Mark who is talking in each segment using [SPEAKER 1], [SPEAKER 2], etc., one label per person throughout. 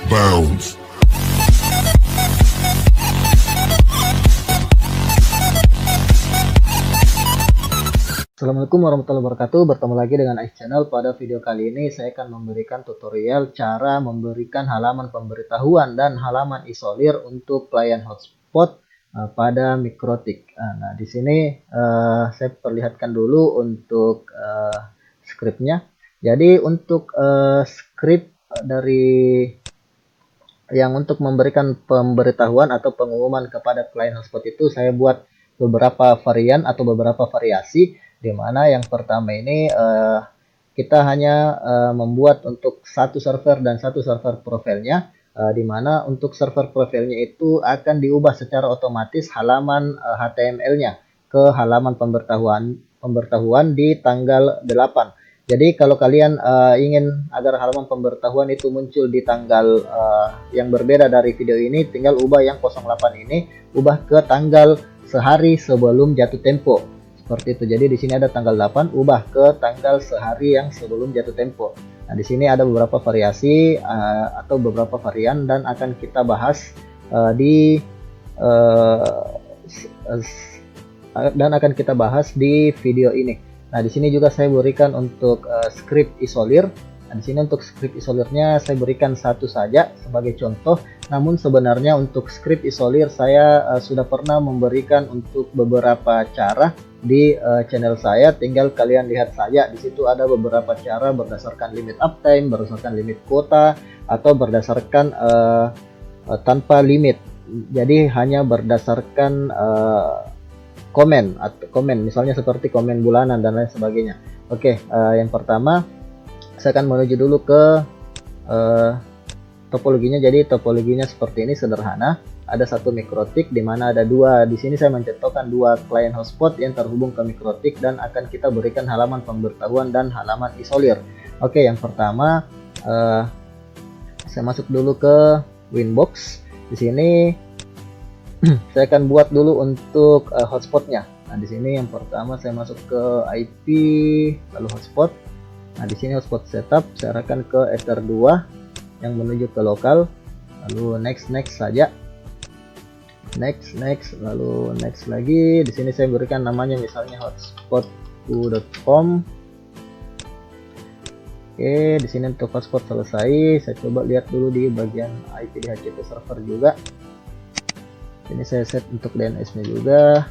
[SPEAKER 1] bounds.
[SPEAKER 2] Assalamualaikum warahmatullahi wabarakatuh. Bertemu lagi dengan Ais Channel. Pada video kali ini saya akan memberikan tutorial cara memberikan halaman pemberitahuan dan halaman isolir untuk klien hotspot pada Mikrotik. Nah, di sini saya perlihatkan dulu untuk scriptnya. Jadi untuk script dari yang untuk memberikan pemberitahuan atau pengumuman kepada klien hotspot itu saya buat beberapa varian atau beberapa variasi, di mana yang pertama ini kita hanya membuat untuk satu server dan satu server profilnya, di mana untuk server profilnya itu akan diubah secara otomatis halaman HTML-nya ke halaman pemberitahuan di tanggal 8. Jadi kalau kalian ingin agar halaman pemberitahuan itu muncul di tanggal yang berbeda dari video ini, tinggal ubah yang 08 ini, ubah ke tanggal sehari sebelum jatuh tempo. Seperti itu. Jadi di sini ada tanggal 8, ubah ke tanggal sehari yang sebelum jatuh tempo. Nah, di sini ada beberapa variasi atau beberapa varian dan akan kita bahas di video ini. Nah, di sini juga saya berikan untuk script isolir. Nah, di sini untuk script isolirnya saya berikan satu saja sebagai contoh. Namun sebenarnya untuk script isolir saya sudah pernah memberikan untuk beberapa cara di channel saya. Tinggal kalian lihat saja. Di situ ada beberapa cara berdasarkan limit uptime, berdasarkan limit kuota, atau berdasarkan tanpa limit. Jadi hanya berdasarkan komen atau komen, misalnya seperti komen bulanan dan lain sebagainya. Oke, yang pertama saya akan menuju dulu ke topologinya. Jadi topologinya seperti ini, sederhana. Ada satu Mikrotik di mana ada dua. Di sini saya mencetokkan dua klien hotspot yang terhubung ke Mikrotik dan akan kita berikan halaman pemberitahuan dan halaman isolir. Oke, yang pertama saya masuk dulu ke Winbox. Di sini saya akan buat dulu untuk hotspotnya. Nah, di sini yang pertama saya masuk ke IP lalu hotspot. Nah, di sini hotspot setup saya arahkan ke Ether 2 yang menuju ke lokal. Lalu next saja. Next lalu next lagi. Di sini saya berikan namanya misalnya hotspot.com. Oke, di sini untuk hotspot selesai. Saya coba lihat dulu di bagian IP DHCP server juga. Ini saya set untuk DNS-nya juga.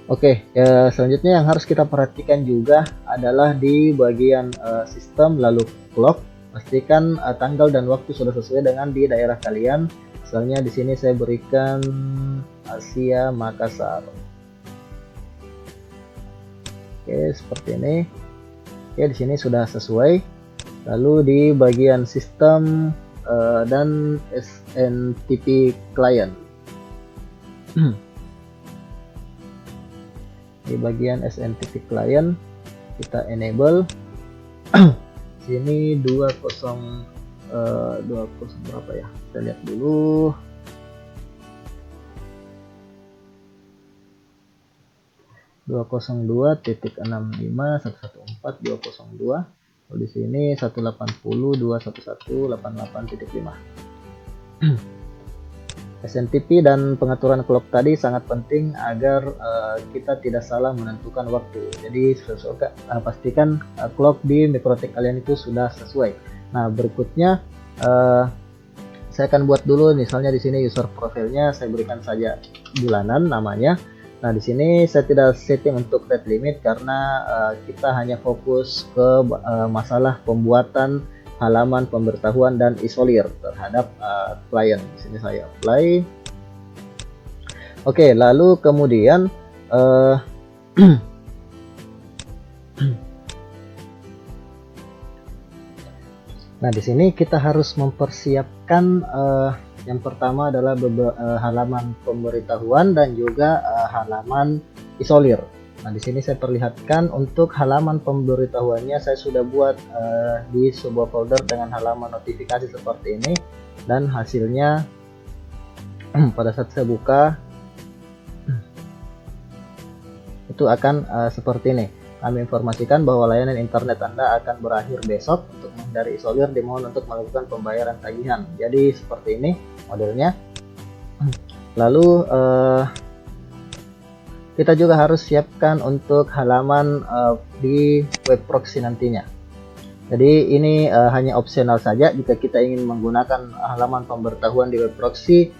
[SPEAKER 2] Oke, selanjutnya yang harus kita perhatikan juga adalah di bagian sistem lalu clock. Pastikan tanggal dan waktu sudah sesuai dengan di daerah kalian. Misalnya di sini saya berikan Asia Makassar. Oke, seperti ini. Oke, di sini sudah sesuai. Lalu di bagian sistem dan SNTP client. Di bagian SNTP client kita enable. Sini 20 berapa ya? Kita lihat dulu. .202.65.114.202. Di sini 180.211.88.5. SNTP dan pengaturan clock tadi sangat penting agar kita tidak salah menentukan waktu. Jadi pastikan clock di Mikrotik kalian itu sudah sesuai. Nah, berikutnya saya akan buat dulu misalnya di sini user profilnya saya berikan saja bulanan namanya. Nah, di sini saya tidak setting untuk rate limit karena kita hanya fokus ke masalah pembuatan halaman pemberitahuan dan isolir terhadap klien. Di sini saya apply. Oke, lalu kemudian nah, di sini kita harus mempersiapkan yang pertama adalah halaman pemberitahuan dan juga halaman isolir. Nah, di sini saya perlihatkan untuk halaman pemberitahuannya saya sudah buat di sebuah folder dengan halaman notifikasi seperti ini, dan hasilnya pada saat saya buka itu akan seperti ini. kami informasikan bahwa layanan internet Anda akan berakhir besok. Untuk menghindari isolir, dimohon untuk melakukan pembayaran tagihan. Jadi seperti ini modelnya. Lalu kita juga harus siapkan untuk halaman di web proxy nantinya. Jadi ini hanya opsional saja. Jika kita ingin menggunakan halaman pemberitahuan di web proxy,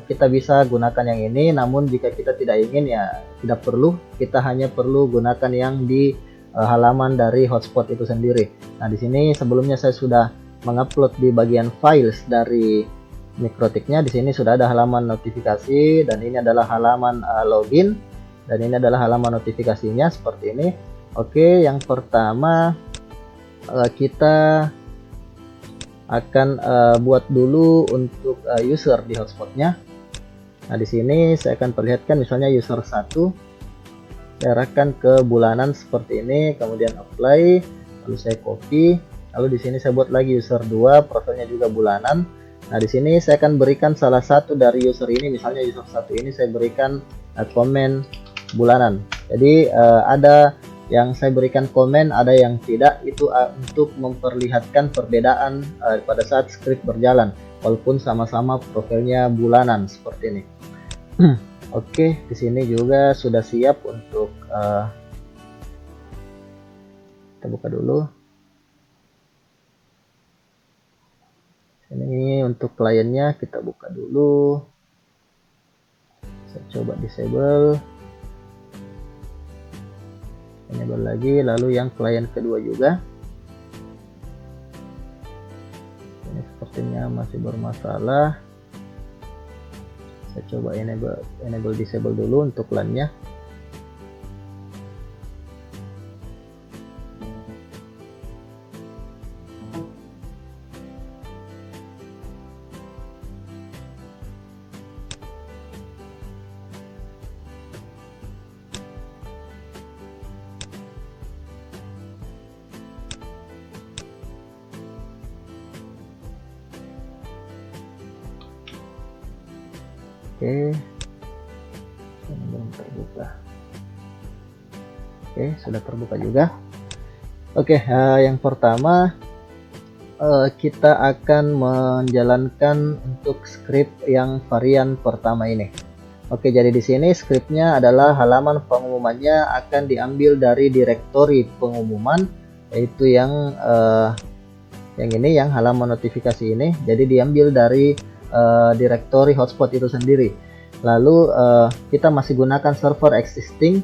[SPEAKER 2] kita bisa gunakan yang ini. Namun jika kita tidak ingin, ya tidak perlu. Kita hanya perlu gunakan yang di halaman dari hotspot itu sendiri. Nah, di sini sebelumnya saya sudah mengupload di bagian files dari Mikrotiknya. Di sini sudah ada halaman notifikasi, dan ini adalah halaman login, dan ini adalah halaman notifikasinya seperti ini. Oke, yang pertama kita akan buat dulu untuk user di hotspotnya. Nah, di sini saya akan perlihatkan misalnya user 1. Saya arahkan ke bulanan seperti ini, kemudian apply, lalu saya copy, lalu di sini saya buat lagi user 2, profilnya juga bulanan. Nah, di sini saya akan berikan salah satu dari user ini, misalnya user 1 ini saya berikan komen bulanan. Jadi ada yang saya berikan komen, ada yang tidak. Itu untuk memperlihatkan perbedaan pada saat script berjalan, walaupun sama-sama profilnya bulanan seperti ini. Oke, di sini juga sudah siap untuk kita buka dulu. Ini untuk kliennya kita buka dulu. Saya coba disable. Enable lagi, lalu yang klien kedua juga. Ini sepertinya masih bermasalah. Saya coba enable disable dulu untuk LAN-nya. Oke, ini belum terbuka. Oke, sudah terbuka juga. Oke, yang pertama kita akan menjalankan untuk script yang varian pertama ini. Oke, jadi di sini scriptnya adalah halaman pengumumannya akan diambil dari direktori pengumuman, yaitu yang ini, yang halaman notifikasi ini. Jadi diambil dari directory hotspot itu sendiri. Lalu kita masih gunakan server existing,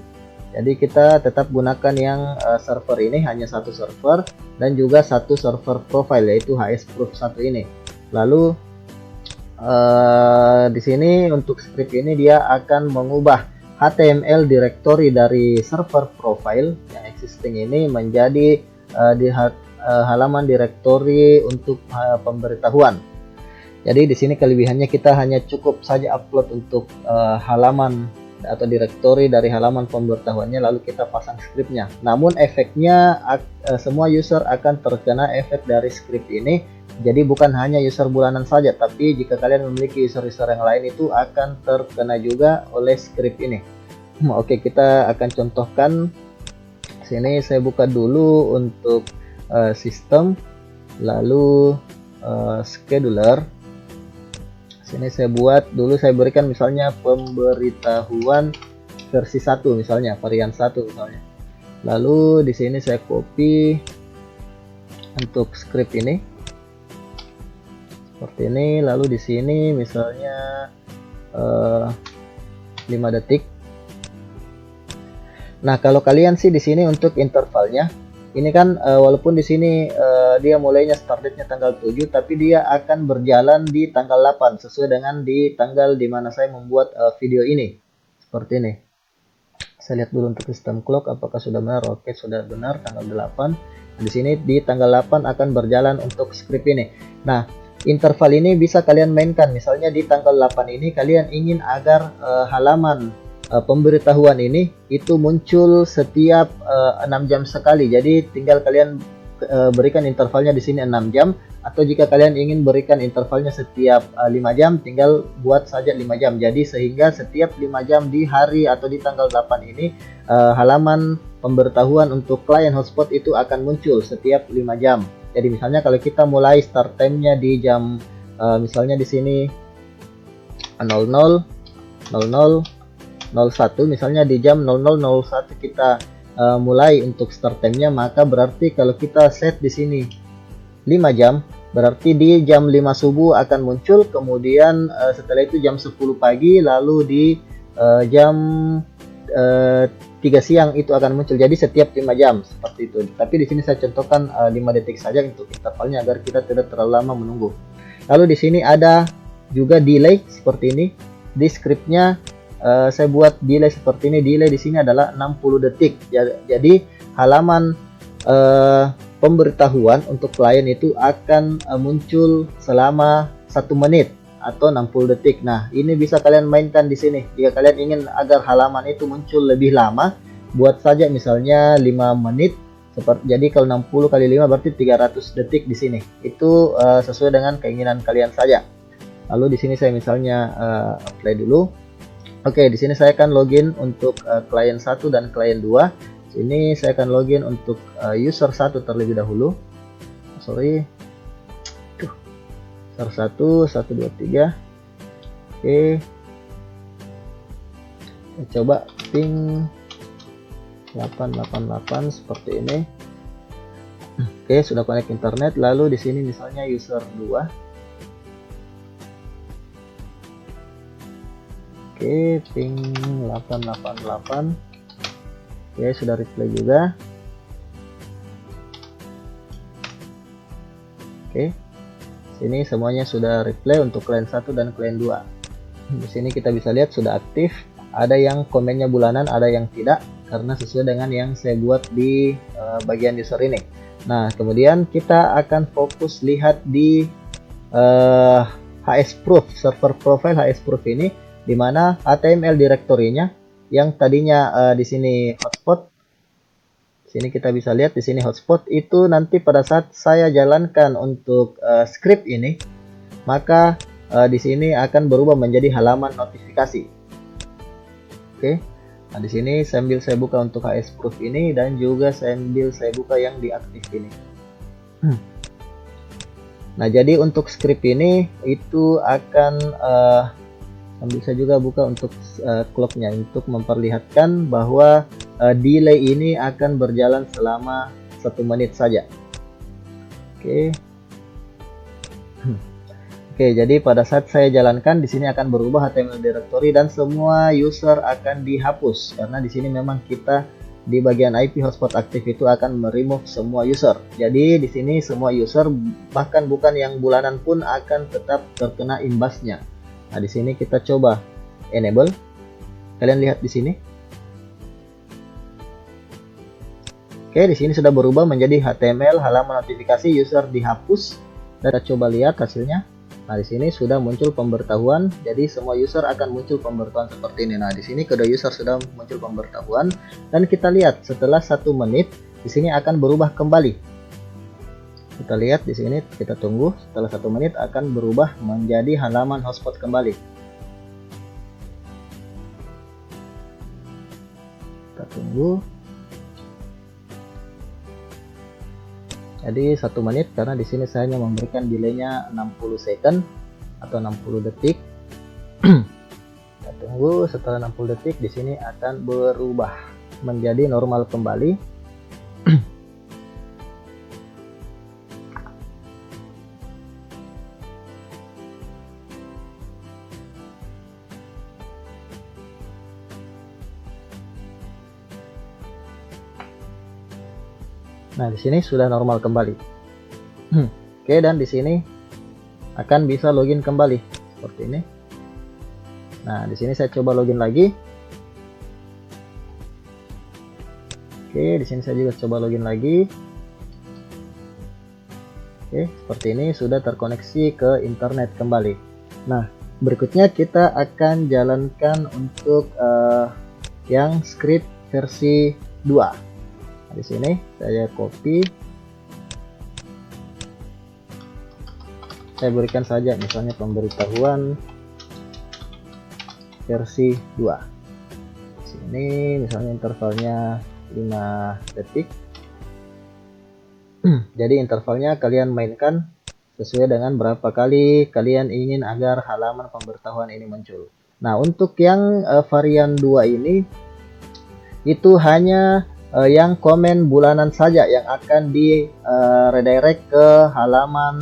[SPEAKER 2] jadi kita tetap gunakan yang server ini, hanya satu server dan juga satu server profile, yaitu hsproof 1 ini. Lalu di sini untuk script ini dia akan mengubah HTML directory dari server profile yang existing ini menjadi halaman directory untuk pemberitahuan. Jadi di sini kelebihannya kita hanya cukup saja upload untuk halaman atau directory dari halaman pemberitahuannya, lalu kita pasang scriptnya. Namun efeknya semua user akan terkena efek dari script ini. Jadi bukan hanya user bulanan saja, tapi jika kalian memiliki user-user yang lain itu akan terkena juga oleh script ini. Oke, kita akan contohkan. Sini saya buka dulu untuk sistem, lalu scheduler. Sini saya buat dulu, saya berikan misalnya pemberitahuan versi 1 misalnya, varian 1 misalnya. Lalu di sini saya copy untuk script ini seperti ini. Lalu di sini misalnya 5 detik. Nah, kalau kalian sih di sini untuk intervalnya ini kan walaupun di sini dia mulainya start date-nya tanggal 7, tapi dia akan berjalan di tanggal 8 sesuai dengan di tanggal dimana saya membuat video ini. Seperti ini. Saya lihat dulu untuk sistem clock apakah sudah benar. Oke, sudah benar tanggal 8. Nah, di sini di tanggal 8 akan berjalan untuk script ini. Nah, interval ini bisa kalian mainkan. Misalnya di tanggal 8 ini kalian ingin agar halaman pemberitahuan ini itu muncul setiap 6 jam sekali. Jadi tinggal kalian berikan intervalnya di sini 6 jam, atau jika kalian ingin berikan intervalnya setiap 5 jam, tinggal buat saja 5 jam. Jadi sehingga setiap 5 jam di hari atau di tanggal 8 ini halaman pemberitahuan untuk klien hotspot itu akan muncul setiap 5 jam. Jadi misalnya kalau kita mulai start time-nya di jam misalnya di sini 00.00 01, misalnya di jam 00.01 kita mulai untuk start time-nya, maka berarti kalau kita set di sini 5 jam, berarti di jam 5 subuh akan muncul, kemudian setelah itu jam 10 pagi, lalu di jam 3 siang itu akan muncul. Jadi setiap 5 jam seperti itu. Tapi di sini saya contohkan 5 detik saja untuk intervalnya agar kita tidak terlalu lama menunggu. Lalu di sini ada juga delay seperti ini. Di scriptnya saya buat delay seperti ini. Delay di sini adalah 60 detik. Jadi halaman pemberitahuan untuk klien itu akan muncul selama 1 menit atau 60 detik. Nah, ini bisa kalian mainkan di sini. Jika kalian ingin agar halaman itu muncul lebih lama, buat saja misalnya 5 menit. Jadi kalau 60 kali 5 berarti 300 detik di sini. Itu sesuai dengan keinginan kalian saja. Lalu di sini saya misalnya apply dulu. Oke, di sini saya akan login untuk klien 1 dan klien 2. Sini saya akan login untuk user 1 terlebih dahulu. Sorry. User 1 123. Oke. Kita coba ping 888 seperti ini. Oke, sudah connect internet. Lalu di sini misalnya user 2. Oke, ping 888. Oke, sudah reply juga. Oke. Sini semuanya sudah reply untuk klien 1 dan klien 2. Di sini kita bisa lihat sudah aktif. Ada yang komennya bulanan, ada yang tidak, karena sesuai dengan yang saya buat di bagian user ini. Nah, kemudian kita akan fokus lihat di HS Proof, server profile HS Proof ini, di mana HTML directory-nya yang tadinya di sini hotspot. Sini kita bisa lihat di sini hotspot itu nanti pada saat saya jalankan untuk script ini, maka di sini akan berubah menjadi halaman notifikasi. Oke. Nah, di sini sambil saya buka untuk HS Proof ini dan juga sambil saya buka yang diaktif ini. Nah, jadi untuk script ini itu akan sambil saya juga buka untuk clocknya untuk memperlihatkan bahwa delay ini akan berjalan selama 1 menit saja. Oke. Oke, jadi pada saat saya jalankan di sini akan berubah HTML directory dan semua user akan dihapus karena di sini memang kita di bagian IP hotspot aktif itu akan meremove semua user. Jadi di sini semua user bahkan bukan yang bulanan pun akan tetap terkena imbasnya. Nah, di sini kita coba enable. Kalian lihat di sini. Oke, di sini sudah berubah menjadi HTML halaman notifikasi user dihapus. Dan kita coba lihat hasilnya. Nah, di sini sudah muncul pemberitahuan. Jadi semua user akan muncul pemberitahuan seperti ini. Nah, di sini kedua user sudah muncul pemberitahuan dan kita lihat setelah 1 menit di sini akan berubah kembali. Kita lihat di sini, kita tunggu setelah 1 menit akan berubah menjadi halaman hotspot kembali. Kita tunggu. Jadi 1 menit karena di sini saya hanya memberikan delaynya 60 second atau 60 detik. Kita tunggu setelah 60 detik di sini akan berubah menjadi normal kembali. Nah, di sini sudah normal kembali. Oke, dan di sini akan bisa login kembali seperti ini. Nah, di sini saya coba login lagi. Oke, di sini saya juga coba login lagi. Oke, seperti ini sudah terkoneksi ke internet kembali. Nah, berikutnya kita akan jalankan untuk yang script versi 2. Nah, di sini saya copy, saya berikan saja misalnya pemberitahuan versi 2. Di sini misalnya intervalnya 5 detik. Jadi intervalnya kalian mainkan sesuai dengan berapa kali kalian ingin agar halaman pemberitahuan ini muncul. Nah, untuk yang varian 2 ini itu hanya yang komen bulanan saja yang akan di redirect ke halaman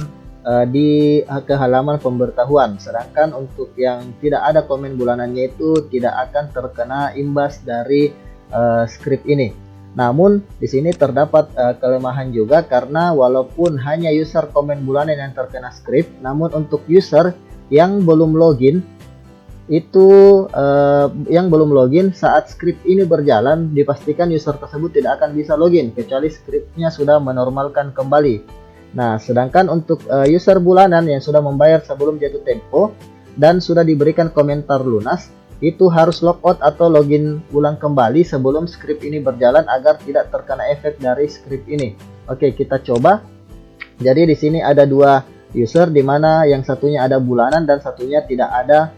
[SPEAKER 2] ke halaman pemberitahuan. Sedangkan untuk yang tidak ada komen bulanannya itu tidak akan terkena imbas dari script ini. Namun di sini terdapat kelemahan juga, karena walaupun hanya user komen bulanan yang terkena script, namun untuk user yang belum login itu saat script ini berjalan, dipastikan user tersebut tidak akan bisa login kecuali scriptnya sudah menormalkan kembali. Nah, sedangkan untuk user bulanan yang sudah membayar sebelum jatuh tempo dan sudah diberikan komentar lunas, itu harus logout atau login ulang kembali sebelum script ini berjalan agar tidak terkena efek dari script ini. Oke, kita coba. Jadi di sini ada dua user, di mana yang satunya ada bulanan dan satunya tidak ada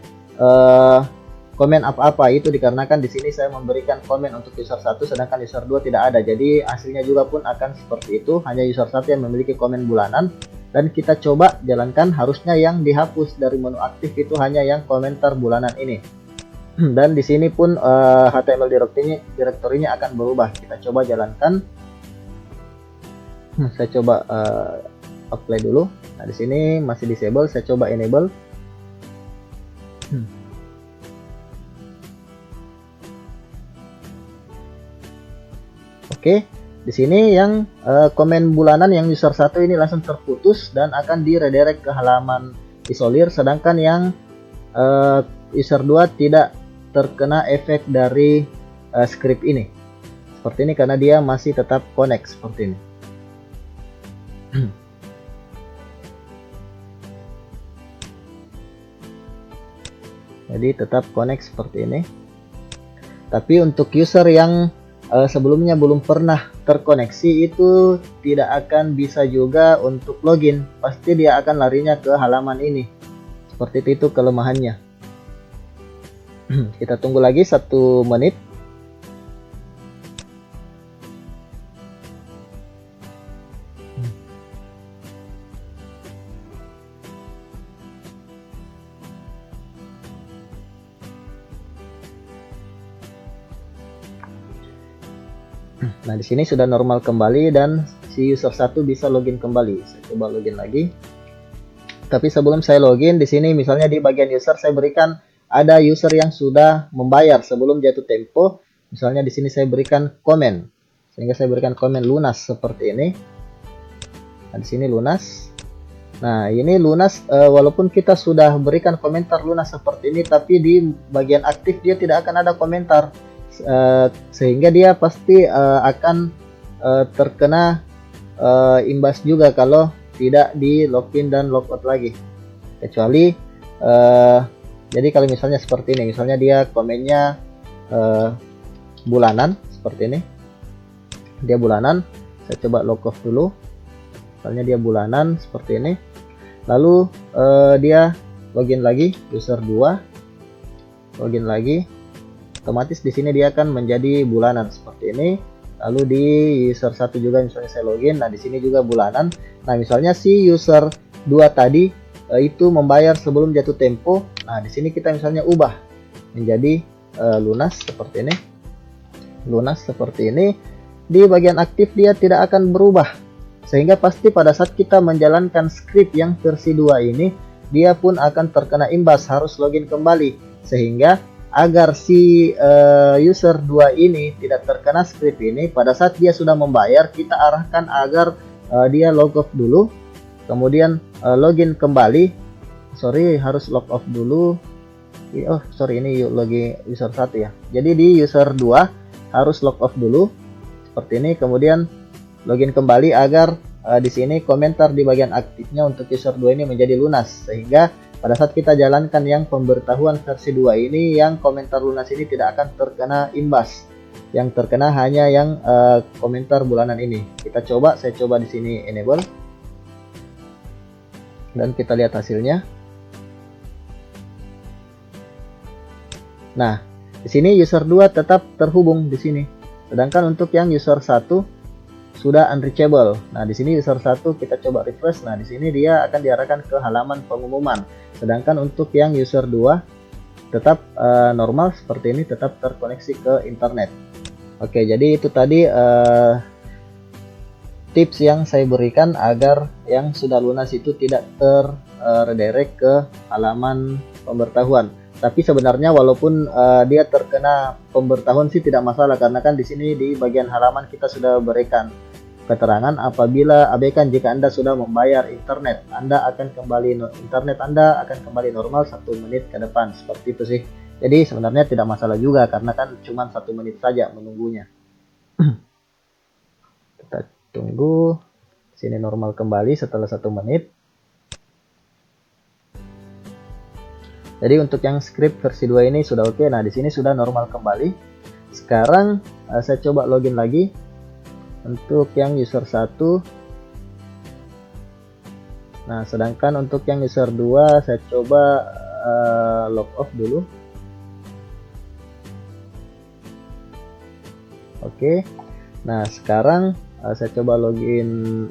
[SPEAKER 2] komen apa-apa. Itu dikarenakan di sini saya memberikan komen untuk user 1 sedangkan user 2 tidak ada. Jadi hasilnya juga pun akan seperti itu, hanya user 1 yang memiliki komen bulanan. Dan kita coba jalankan, harusnya yang dihapus dari menu aktif itu hanya yang komentar bulanan ini. Dan di sini pun HTML direktorinya akan berubah. Kita coba jalankan. Saya coba apply dulu. Nah, di sini masih disable, saya coba enable. Oke, di sini yang komen bulanan yang user 1 ini langsung terputus dan akan di redirect ke halaman isolir, sedangkan yang user 2 tidak terkena efek dari script ini. Seperti ini karena dia masih tetap connect seperti ini. Jadi tetap connect seperti ini. Tapi untuk user yang sebelumnya belum pernah terkoneksi itu tidak akan bisa juga untuk login. Pasti dia akan larinya ke halaman ini. Seperti itu kelemahannya. Kita tunggu lagi 1 menit. Nah, di sini sudah normal kembali dan si user 1 bisa login kembali. Saya coba login lagi. Tapi sebelum saya login, di sini misalnya di bagian user saya berikan ada user yang sudah membayar sebelum jatuh tempo. Misalnya di sini saya berikan komen, sehingga saya berikan komen lunas seperti ini. Nah, di sini lunas. Nah, ini lunas walaupun kita sudah berikan komentar lunas seperti ini, tapi di bagian aktif dia tidak akan ada komentar, sehingga dia pasti akan terkena imbas juga kalau tidak di login dan logout lagi. Kecuali jadi kalau misalnya seperti ini, misalnya dia komennya bulanan seperti ini, dia bulanan, saya coba log off dulu. Misalnya dia bulanan seperti ini, lalu dia login lagi, user 2 login lagi, otomatis di sini dia akan menjadi bulanan seperti ini. Lalu di user 1 juga misalnya saya login, nah di sini juga bulanan. Nah, misalnya si user 2 tadi itu membayar sebelum jatuh tempo. Nah, di sini kita misalnya ubah menjadi lunas seperti ini. Lunas seperti ini. Di bagian aktif dia tidak akan berubah. Sehingga pasti pada saat kita menjalankan script yang versi 2 ini, dia pun akan terkena imbas, harus login kembali. Sehingga agar si user 2 ini tidak terkena script ini, pada saat dia sudah membayar, kita arahkan agar dia log off dulu, kemudian login kembali. Sorry, harus log off dulu. Oh sorry, ini login user 1 ya. Jadi di user 2 harus log off dulu seperti ini, kemudian login kembali agar di sini komentar di bagian aktifnya untuk user 2 ini menjadi lunas, sehingga pada saat kita jalankan yang pemberitahuan versi 2 ini, yang komentar lunas ini tidak akan terkena imbas. Yang terkena hanya yang komentar bulanan ini. Kita coba, saya coba di sini enable. Dan kita lihat hasilnya. Nah, di sini user 2 tetap terhubung di sini. Sedangkan untuk yang user 1 sudah unreachable. Nah, di sini user 1 kita coba refresh. Nah, di sini dia akan diarahkan ke halaman pengumuman. Sedangkan untuk yang user 2 tetap normal seperti ini, tetap terkoneksi ke internet. Oke, jadi itu tadi tips yang saya berikan agar yang sudah lunas itu tidak redirect ke halaman pemberitahuan. Tapi sebenarnya walaupun dia terkena pemberitahuan sih tidak masalah, karena kan di sini di bagian halaman kita sudah berikan keterangan apabila abaikan jika Anda sudah membayar internet, internet Anda akan kembali normal 1 menit ke depan, seperti itu sih. Jadi sebenarnya tidak masalah juga karena kan cuma 1 menit saja menunggunya. Kita tunggu sini normal kembali setelah 1 menit. Jadi untuk yang script versi 2 ini sudah oke. Nah, di sini sudah normal kembali. Sekarang saya coba login lagi untuk yang user 1. Nah, sedangkan untuk yang user 2 saya coba log off dulu. Oke. Nah, sekarang saya coba login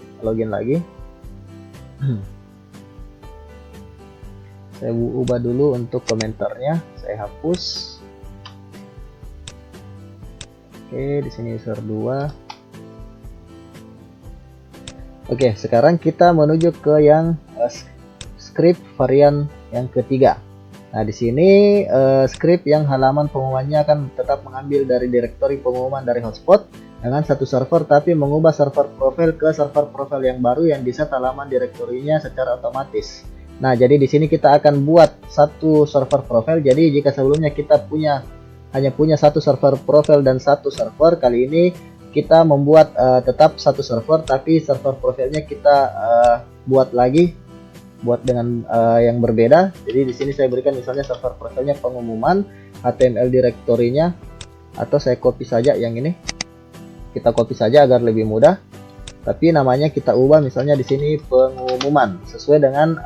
[SPEAKER 2] lagi. Saya ubah dulu untuk komentarnya, saya hapus. Oke, di sini user 2. Oke, sekarang kita menuju ke yang script varian yang ketiga. Nah, di sini script yang halaman pengumumannya akan tetap mengambil dari direktori pengumuman dari hotspot dengan satu server, tapi mengubah server profil ke server profil yang baru yang diset halaman direktorinya secara otomatis. Nah, jadi di sini kita akan buat satu server profil. Jadi jika sebelumnya kita hanya punya satu server profil dan satu server, kali ini kita membuat tetap satu server, tapi server profilnya kita buat dengan yang berbeda. Jadi di sini saya berikan misalnya server profilnya pengumuman, HTML direktorinya, atau saya copy saja yang ini. Kita copy saja agar lebih mudah. Tapi namanya kita ubah misalnya di sini pengumuman sesuai dengan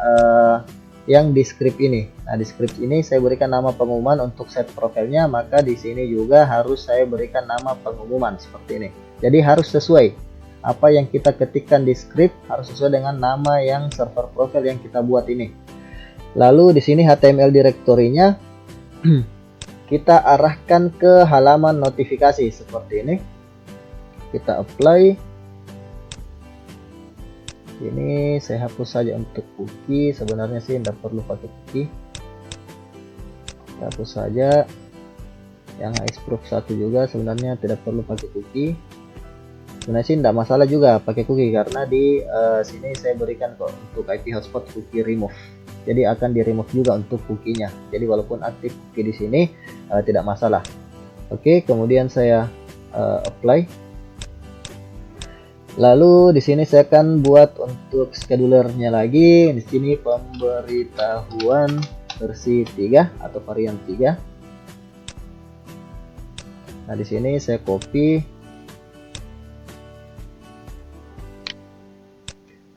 [SPEAKER 2] yang di script ini. Nah, di script ini saya berikan nama pengumuman untuk set profilnya, maka di sini juga harus saya berikan nama pengumuman seperti ini. Jadi harus sesuai apa yang kita ketikkan di script, harus sesuai dengan nama yang server profil yang kita buat ini. Lalu di sini HTML direktorinya kita arahkan ke halaman notifikasi seperti ini. Kita apply. Ini saya hapus saja untuk cookie, sebenarnya sih tidak perlu pakai cookie. Kita hapus saja. Yang Xproof 1 juga sebenarnya tidak perlu pakai cookie. Sebenarnya sih tidak masalah juga pakai cookie, karena di sini saya berikan kok untuk IP hotspot cookie remove. Jadi akan di remove juga untuk cookie-nya. Jadi walaupun aktif cookie di sini tidak masalah. Oke, kemudian saya apply. Lalu di sini saya akan buat untuk schedulernya lagi. Di sini pemberitahuan versi 3 atau varian 3. Nah, di sini saya copy.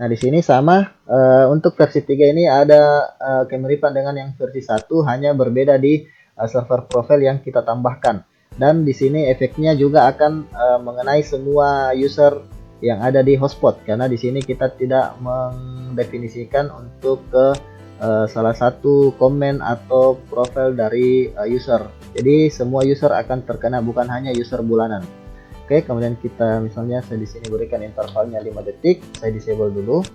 [SPEAKER 2] Nah, di sini sama untuk versi 3 ini ada kemiripan dengan yang versi 1, hanya berbeda di server profile yang kita tambahkan. Dan di sini efeknya juga akan mengenai semua user yang ada di hotspot, karena di sini kita tidak mendefinisikan untuk ke salah satu komen atau profil dari user. Jadi semua user akan terkena, bukan hanya user bulanan. Oke, kemudian kita misalnya saya di sini berikan intervalnya 5 detik, saya disable dulu.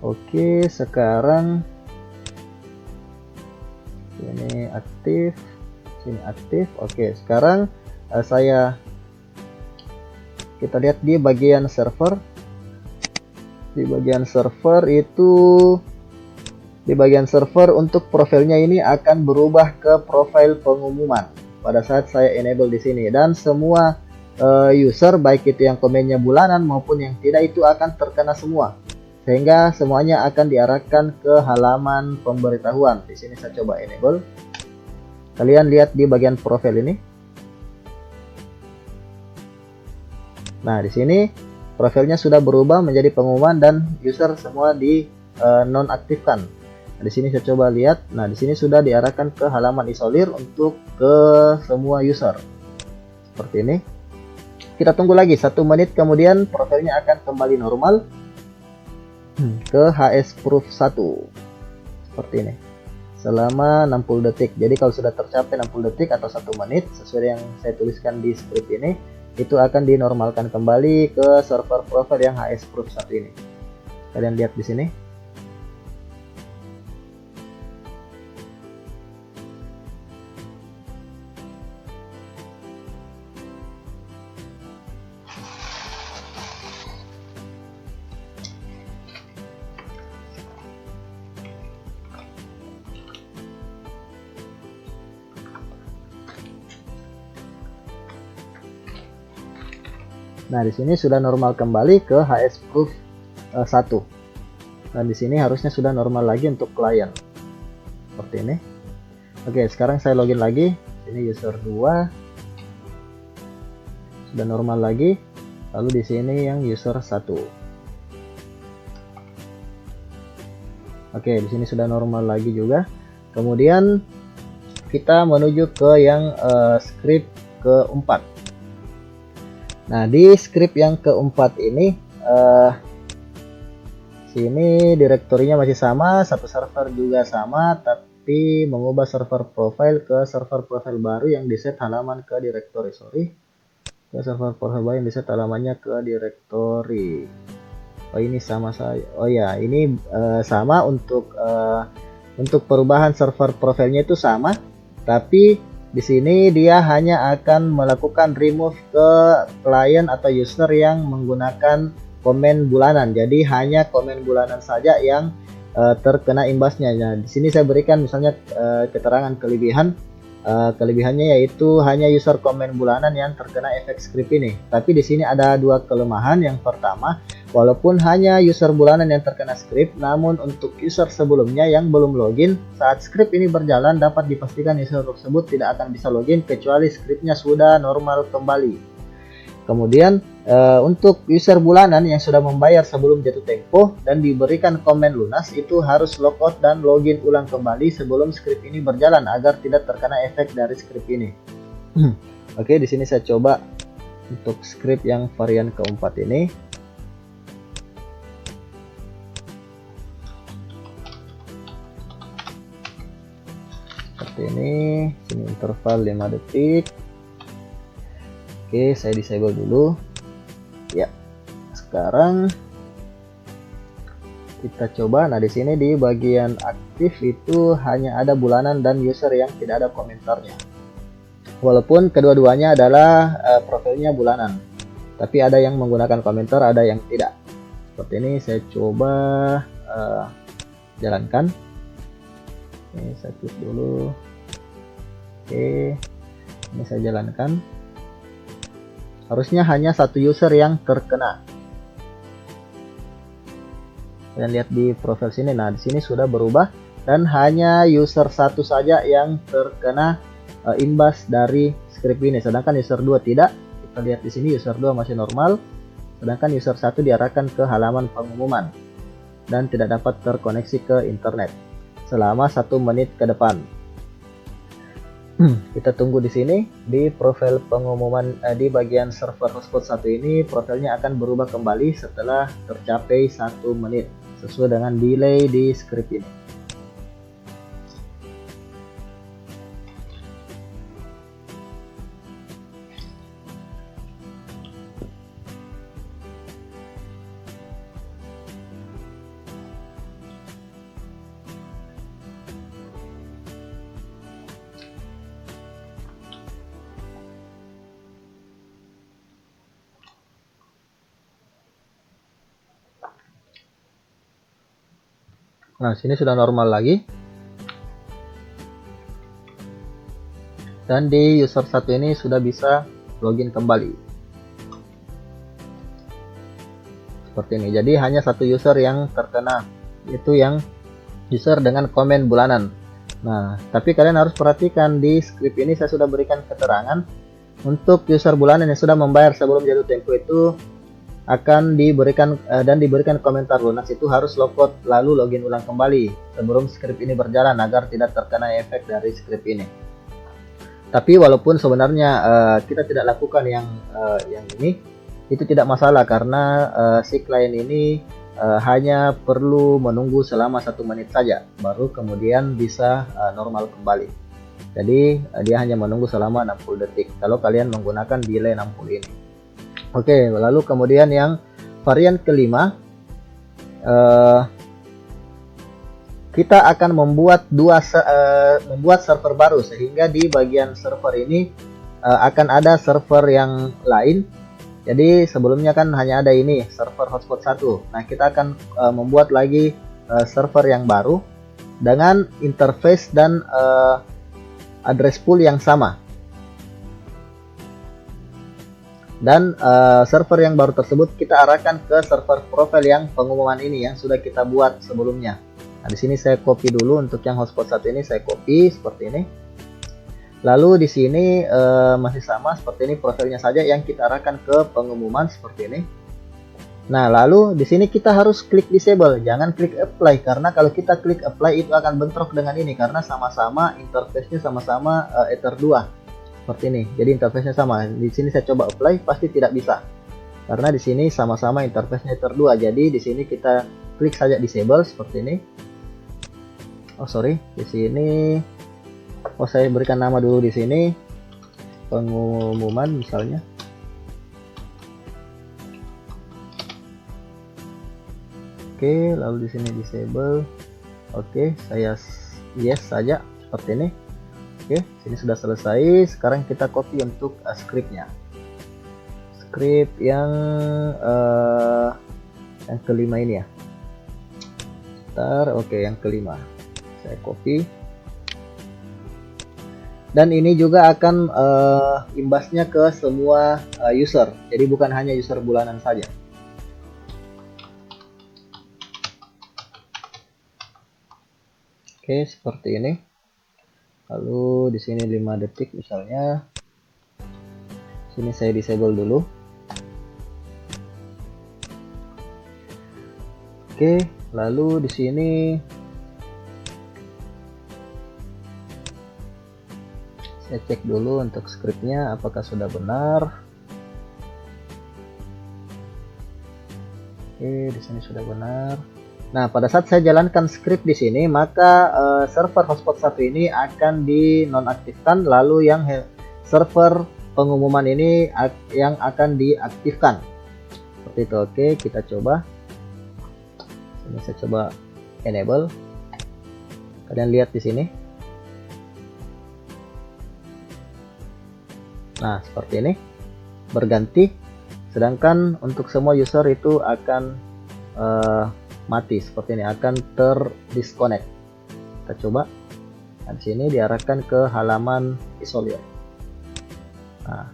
[SPEAKER 2] Oke, sekarang ini aktif, sini aktif. Oke, sekarang kita lihat di bagian server. Di bagian server itu, di bagian server untuk profilnya ini akan berubah ke profil pengumuman pada saat saya enable di sini, dan semua user baik itu yang komennya bulanan maupun yang tidak itu akan terkena semua, sehingga semuanya akan diarahkan ke halaman pemberitahuan. Di sini saya coba enable. Kalian lihat di bagian profil ini. Nah, di sini profilnya sudah berubah menjadi pengumuman dan user semua di nonaktifkan. Nah, di sini saya coba lihat. Nah, di sini sudah diarahkan ke halaman isolir untuk ke semua user. seperti ini. Kita tunggu lagi 1 menit, kemudian profilnya akan kembali normal ke hsproof 1 seperti ini selama 60 detik. Jadi kalau sudah tercapai 60 detik atau 1 menit sesuai yang saya tuliskan di script ini, itu akan dinormalkan kembali ke server profile yang hsproof 1 ini. Kalian lihat di sini. Nah, di sini sudah normal kembali ke hsproof 1. Dan di sini harusnya sudah normal lagi untuk klien. Seperti ini. Oke, sekarang saya login lagi. Ini user 2. Sudah normal lagi. Lalu di sini yang user 1. Oke, di sini sudah normal lagi juga. Kemudian kita menuju ke yang script keempat. Nah, di script yang keempat ini sini direktorinya masih sama, satu server juga sama, tapi mengubah server profile ke server profile baru yang diset halaman ke directory. Ke server profile baru yang diset halamannya ke directory. Oh, ini sama saya. Oh ya, ini sama untuk perubahan server profilnya itu sama, tapi di sini dia hanya akan melakukan remove ke klien atau user yang menggunakan komen bulanan. Jadi hanya komen bulanan saja yang terkena imbasnya. Nah, di sini saya berikan misalnya keterangan kelebihan. Kelebihannya yaitu hanya user komen bulanan yang terkena efek script ini. Tapi di sini ada dua kelemahan. Yang pertama, walaupun hanya user bulanan yang terkena script, namun untuk user sebelumnya yang belum login, saat script ini berjalan dapat dipastikan user tersebut tidak akan bisa login kecuali scriptnya sudah normal kembali. Kemudian untuk user bulanan yang sudah membayar sebelum jatuh tempo dan diberikan komen lunas, itu harus logout dan login ulang kembali sebelum script ini berjalan agar tidak terkena efek dari script ini. Oke, di sini saya coba untuk script yang varian keempat ini. Seperti ini, sini interval 5 detik. Oke, saya disable dulu. Ya. Sekarang kita coba. Nah, di sini di bagian aktif itu hanya ada bulanan dan user yang tidak ada komentarnya. Walaupun kedua-duanya adalah profilnya bulanan. Tapi ada yang menggunakan komentar, ada yang tidak. Seperti ini saya coba jalankan. Ini saya klik dulu. Oke. Ini saya jalankan. Harusnya hanya satu user yang terkena. Kalian lihat di profil sini. Nah, di sini sudah berubah dan hanya user satu saja yang terkena imbas dari script ini. Sedangkan user 2 tidak. Kita lihat di sini user 2 masih normal. Sedangkan user 1 diarahkan ke halaman pengumuman dan tidak dapat terkoneksi ke internet selama 1 menit ke depan. Kita tunggu di sini di profil pengumuman di bagian server hotspot 1 ini, profilnya akan berubah kembali setelah tercapai 1 menit sesuai dengan delay di script ini. Nah, sini sudah normal lagi. Dan di user 1 ini sudah bisa login kembali. Seperti ini. Jadi hanya satu user yang terkena, itu yang user dengan komen bulanan. Nah, tapi kalian harus perhatikan di script ini saya sudah berikan keterangan untuk user bulanan yang sudah membayar sebelum jatuh tempo itu akan diberikan diberikan komentar lunas, itu harus logout lalu login ulang kembali sebelum script ini berjalan agar tidak terkena efek dari script ini. Tapi walaupun sebenarnya kita tidak lakukan yang ini, itu tidak masalah karena si klien ini hanya perlu menunggu selama 1 menit saja, baru kemudian bisa normal kembali. Jadi dia hanya menunggu selama 60 detik kalau kalian menggunakan delay 60 ini. Oke, lalu kemudian yang varian kelima, kita akan membuat server baru, sehingga di bagian server ini akan ada server yang lain. Jadi sebelumnya kan hanya ada ini server hotspot 1. Nah, kita akan membuat lagi server yang baru dengan interface dan address pool yang sama. Dan server yang baru tersebut kita arahkan ke server profile yang pengumuman ini yang sudah kita buat sebelumnya. Nah, di sini saya copy dulu untuk yang hotspot 1 ini, saya copy seperti ini. Lalu di sini masih sama seperti ini, profilnya saja yang kita arahkan ke pengumuman seperti ini. Nah, lalu di sini kita harus klik disable, jangan klik apply, karena kalau kita klik apply itu akan bentrok dengan ini karena sama-sama interface-nya sama-sama Ether 2 seperti ini. Jadi interface-nya sama. Di sini saya coba apply, pasti tidak bisa. Karena di sini sama-sama interface-nya Ether 2. Jadi di sini kita klik saja disable seperti ini. Oh sorry, di sini saya berikan nama dulu di sini pengumuman misalnya. Oke, lalu di sini disable. Oke, saya yes saja seperti ini. Oke, sini sudah selesai. Sekarang kita copy untuk scriptnya. Script yang kelima ini ya. Oke, yang kelima. Saya copy. Dan ini juga akan imbasnya ke semua user. Jadi bukan hanya user bulanan saja. Oke, seperti ini. Lalu di sini 5 detik misalnya. Sini saya disable dulu. Oke, lalu di sini saya cek dulu untuk scriptnya apakah sudah benar. Oke, di sini sudah benar. Nah, pada saat saya jalankan script di sini, maka server hotspot 1 ini akan dinonaktifkan, lalu yang server pengumuman ini yang akan diaktifkan. Seperti itu. Oke, kita coba. Ini saya coba enable. Kalian lihat di sini. Nah, seperti ini berganti, sedangkan untuk semua user itu akan mati seperti ini, akan terdisconnect. Kita coba. Nah, di sini diarahkan ke halaman isolir. Nah,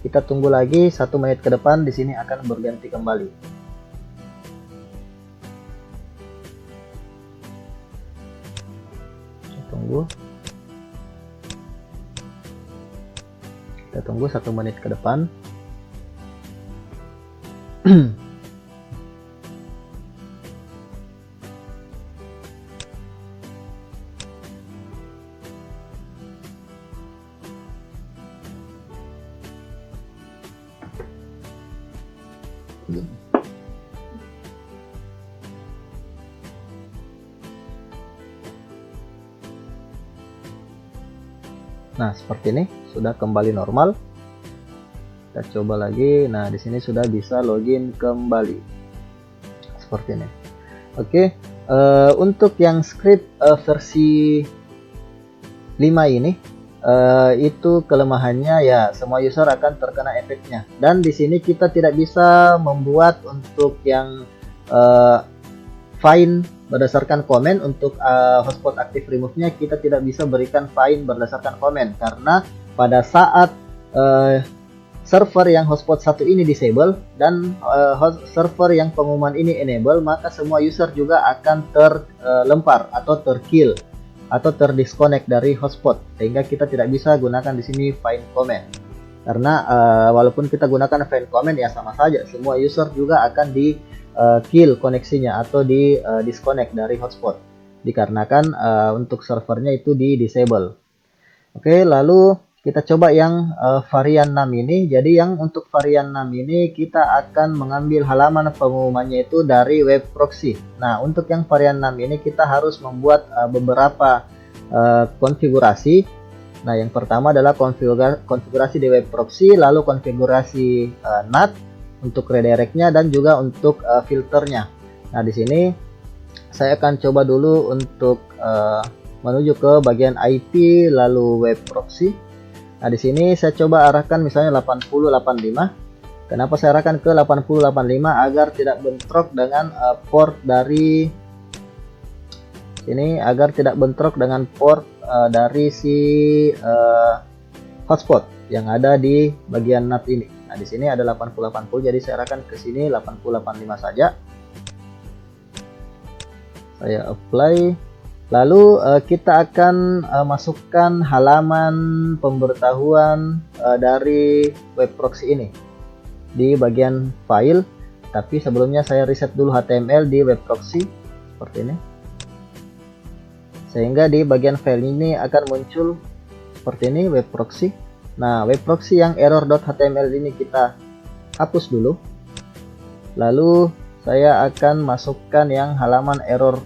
[SPEAKER 2] kita tunggu lagi 1 menit ke depan, di sini akan berganti kembali. Kita tunggu 1 menit ke depan. Nah, seperti ini sudah kembali normal. Kita coba lagi. Nah, di sini sudah bisa login kembali. Seperti ini. Oke, untuk yang script versi 5 ini itu kelemahannya ya semua user akan terkena efeknya. Dan di sini kita tidak bisa membuat untuk yang fine berdasarkan komen. Untuk hotspot active remove-nya kita tidak bisa berikan fine berdasarkan komen, karena pada saat server yang hotspot 1 ini disable dan server yang pengumuman ini enable, maka semua user juga akan terlempar atau terkill atau terdisconnect dari hotspot, sehingga kita tidak bisa gunakan di sini fine comment. Karena walaupun kita gunakan fine comment ya sama saja, semua user juga akan di kill koneksinya atau di disconnect dari hotspot. dikarenakan untuk servernya itu di disable. Oke, lalu kita coba yang varian 6 ini. Jadi yang untuk varian 6 ini kita akan mengambil halaman pengumumannya itu dari web proxy. Nah, untuk yang varian 6 ini kita harus membuat beberapa konfigurasi. Nah, yang pertama adalah konfigurasi di web proxy, lalu konfigurasi NAT untuk redirectnya dan juga untuk filternya. Nah, di sini saya akan coba dulu untuk menuju ke bagian IP lalu web proxy. Nah, di sini saya coba arahkan misalnya 8085. Kenapa saya arahkan ke 8085? Agar tidak bentrok dengan port dari ini, agar tidak bentrok dengan port dari si hotspot yang ada di bagian NAT ini. Nah, di sini ada 8080, jadi saya arahkan ke sini 8085 saja. Saya apply. Lalu kita akan masukkan halaman pemberitahuan dari web proxy ini di bagian file. Tapi sebelumnya saya reset dulu HTML di web proxy seperti ini, sehingga di bagian file ini akan muncul seperti ini, web proxy. Nah, web proxy yang error.html ini kita hapus dulu. Lalu saya akan masukkan yang halaman error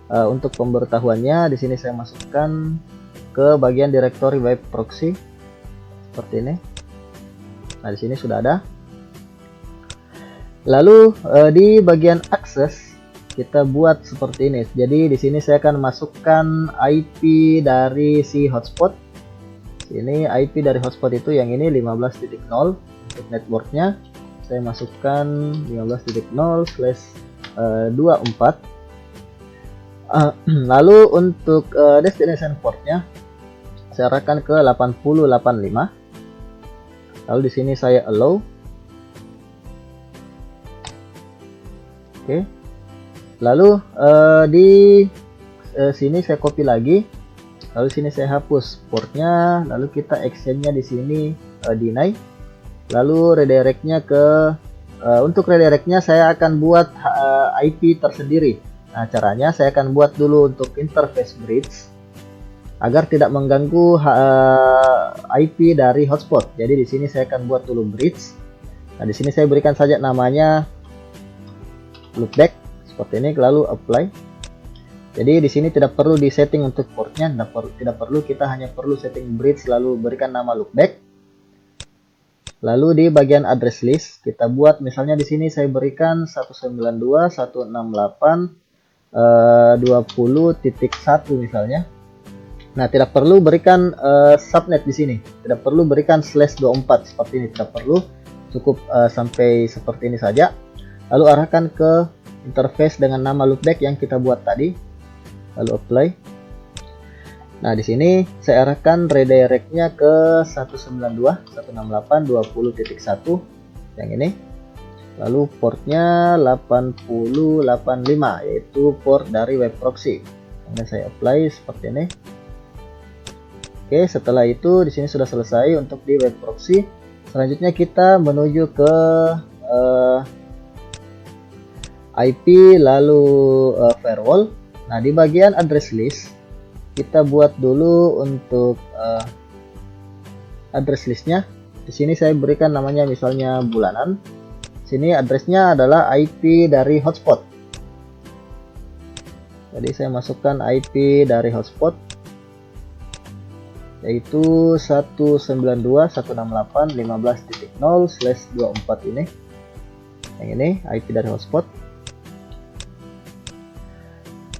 [SPEAKER 2] untuk pemberitahuannya. Di sini saya masukkan ke bagian directory web proxy seperti ini. Nah, di sini sudah ada. Lalu di bagian akses kita buat seperti ini. Jadi di sini saya akan masukkan IP dari si hotspot. Ini IP dari hotspot itu yang ini 15.0 untuk networknya. Saya masukkan 15.0/24. Lalu untuk destination portnya saya arahkan ke 8085. Lalu di sini saya allow. Oke. Lalu di sini saya copy lagi. Lalu sini saya hapus portnya. Lalu kita exchange-nya di sini deny. Lalu redirectnya ke untuk redirectnya saya akan buat IP tersendiri. Nah, caranya saya akan buat dulu untuk interface bridge agar tidak mengganggu IP dari hotspot. Jadi di sini saya akan buat dulu bridge. Nah, di sini saya berikan saja namanya loopback seperti ini, lalu apply. Jadi di sini tidak perlu di setting untuk portnya, tidak perlu, kita hanya perlu setting bridge lalu berikan nama loopback. Lalu di bagian address list kita buat misalnya di sini saya berikan 192.168.20.1 misalnya. Nah, tidak perlu berikan subnet di sini, tidak perlu berikan /24 seperti ini, tidak perlu, cukup sampai seperti ini saja. Lalu arahkan ke interface dengan nama loopback yang kita buat tadi, lalu apply. Nah, di sini saya arahkan redirectnya ke 192.168.20.1 yang ini. Lalu portnya 8085, yaitu port dari web proxy. Kemudian saya apply seperti ini. Oke, setelah itu di sini sudah selesai untuk di web proxy. Selanjutnya kita menuju ke IP lalu firewall. Nah, di bagian address list kita buat dulu untuk address listnya. Di sini saya berikan namanya misalnya bulanan. Sini addressnya adalah IP dari hotspot. Jadi saya masukkan IP dari hotspot, yaitu 192.168.15.0/24 ini. Yang ini IP dari hotspot.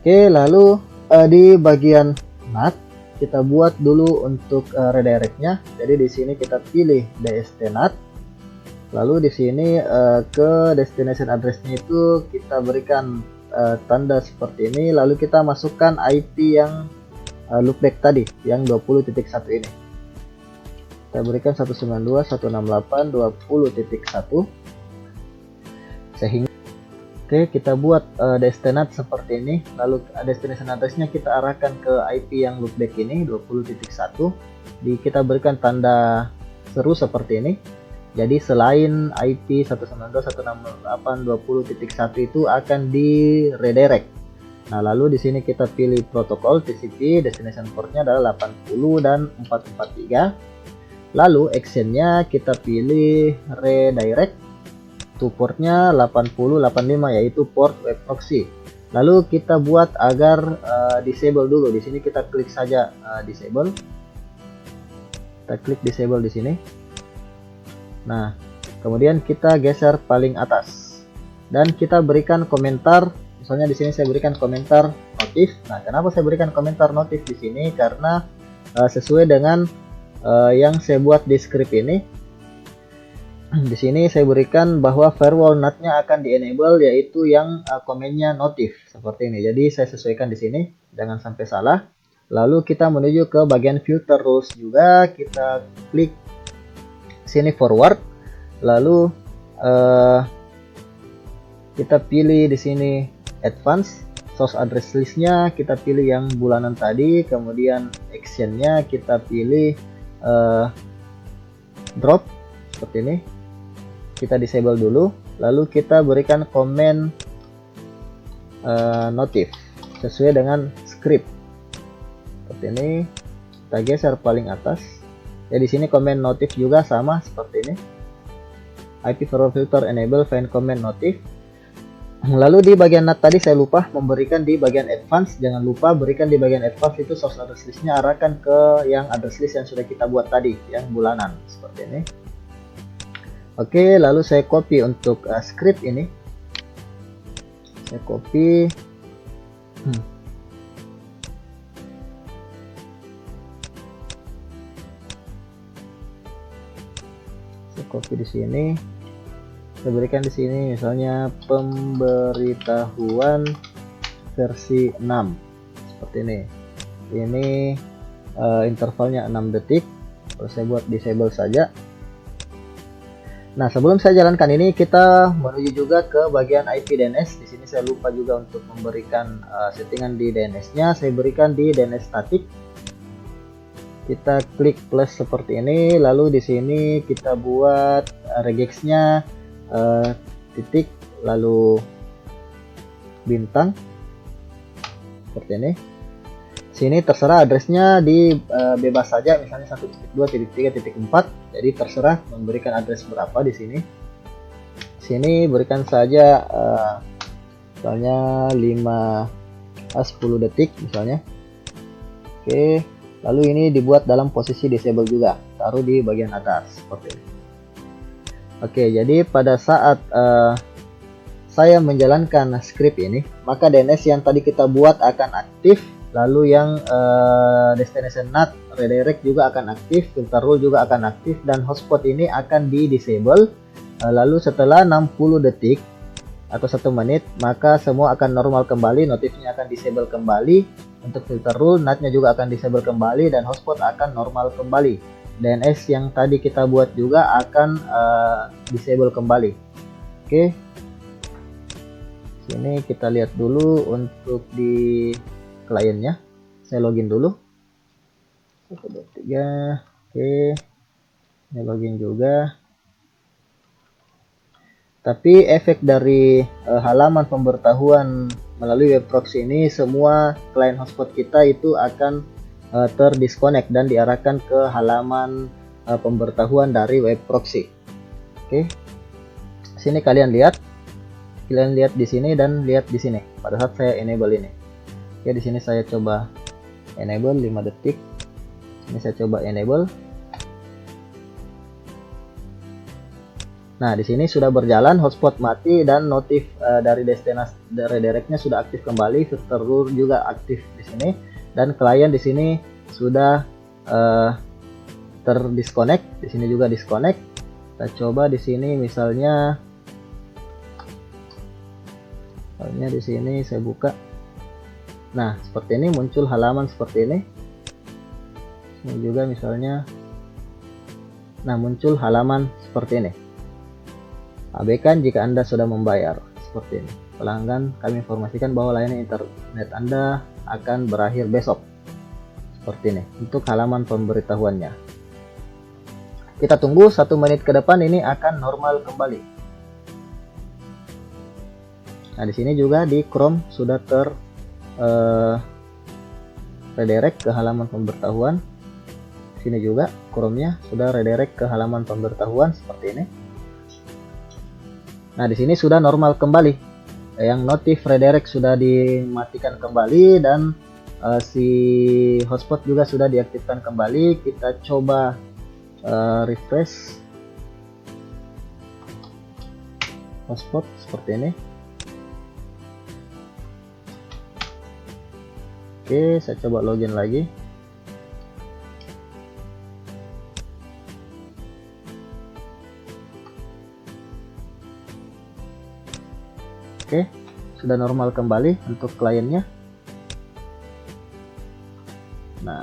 [SPEAKER 2] Oke, lalu di bagian NAT kita buat dulu untuk redirectnya. Jadi di sini kita pilih DST NAT. Lalu di sini ke destination address-nya itu kita berikan tanda seperti ini. Lalu kita masukkan IP yang loopback tadi yang 20.1 ini. Kita berikan 192.168.20.1 sehingga oke, kita buat destinat seperti ini. Lalu destination address-nya kita arahkan ke IP yang loopback ini 20.1. Kita berikan tanda seru seperti ini. Jadi selain IP 192.168.20.1 itu akan di redirect. Nah, lalu di sini kita pilih protokol TCP, destination portnya adalah 80 dan 443. Lalu actionnya kita pilih redirect to portnya 8085, yaitu port web proxy. Lalu kita buat agar disable dulu. Di sini kita klik saja disable. Kita klik disable di sini. Nah, kemudian kita geser paling atas dan kita berikan komentar. Misalnya di sini saya berikan komentar notif. Nah, kenapa saya berikan komentar notif di sini? Karena sesuai dengan yang saya buat di script ini. Di sini saya berikan bahwa firewall NAT-nya akan di-enable, yaitu yang komennya notif seperti ini. Jadi saya sesuaikan di sini, jangan sampai salah. Lalu kita menuju ke bagian filter rules juga. Kita klik sini forward. Lalu kita pilih di sini advance, source address listnya kita pilih yang bulanan tadi, kemudian actionnya kita pilih drop seperti ini. Kita disable dulu, lalu kita berikan komen notif sesuai dengan script seperti ini. Kita geser paling atas. Ya, di sini komen notif juga sama seperti ini. IP firewall filter enable find comment notif. Lalu di bagian NAT tadi saya lupa memberikan di bagian advance. Jangan lupa berikan di bagian advance itu source address listnya, arahkan ke yang address list yang sudah kita buat tadi, yang bulanan seperti ini. Oke, lalu saya copy untuk script ini. Saya copy. Saya copy di sini. Saya berikan di sini misalnya pemberitahuan versi 6 seperti ini. Ini intervalnya 6 detik. Kalau saya buat disable saja. Nah, sebelum saya jalankan ini, kita menuju juga ke bagian IP DNS. Di sini saya lupa juga untuk memberikan settingan di DNS-nya. Saya berikan di DNS static. Kita klik plus seperti ini. Lalu di sini kita buat regex-nya titik, lalu bintang seperti ini. Sini terserah addressnya di bebas saja, misalnya 1.2.3.4. Jadi terserah memberikan address berapa di sini. Sini berikan saja misalnya 10 detik misalnya. Oke, lalu ini dibuat dalam posisi disable juga, taruh di bagian atas seperti ini. Oke, jadi pada saat saya menjalankan script ini, maka DNS yang tadi kita buat akan aktif. Lalu yang destination NAT redirect juga akan aktif, filter rule juga akan aktif, dan hotspot ini akan di disable. Lalu setelah 60 detik atau 1 menit, maka semua akan normal kembali, notifnya akan disable kembali. Untuk filter rule, NAT-nya juga akan disable kembali, dan hotspot akan normal kembali. DNS yang tadi kita buat juga akan disable kembali. Oke, sini kita lihat dulu untuk di kliennya. Saya login dulu. 1, 2, 3. Oke, ini login juga. Tapi efek dari halaman pemberitahuan melalui web proxy ini, semua klien hotspot kita itu akan terdisconnect dan diarahkan ke halaman pemberitahuan dari web proxy. Oke, sini kalian lihat di sini dan lihat di sini pada saat saya enable ini. Oke, di sini saya coba enable 5 detik. Ini saya coba enable. Nah, di sini sudah berjalan, hotspot mati dan notif dari destinasi redirectnya sudah aktif kembali, filter rule juga aktif di sini, dan klien di sini sudah terdisconnect. Di sini juga disconnect. Kita coba di sini misalnya di sini saya buka. Nah, seperti ini muncul halaman seperti ini. Ini juga misalnya. Nah, muncul halaman seperti ini. Abaikan jika Anda sudah membayar. Seperti ini. Pelanggan, kami informasikan bahwa layanan internet Anda akan berakhir besok. Seperti ini. Untuk halaman pemberitahuannya. Kita tunggu 1 menit ke depan, ini akan normal kembali. Nah, di sini juga di Chrome sudah redirect ke halaman pemberitahuan. Sini juga Chrome-nya sudah redirect ke halaman pemberitahuan seperti ini. Nah, di sini sudah normal kembali. Yang notif redirect sudah dimatikan kembali dan si hotspot juga sudah diaktifkan kembali. Kita coba refresh hotspot seperti ini. Oke, saya coba login lagi. Oke, sudah normal kembali untuk kliennya. Nah,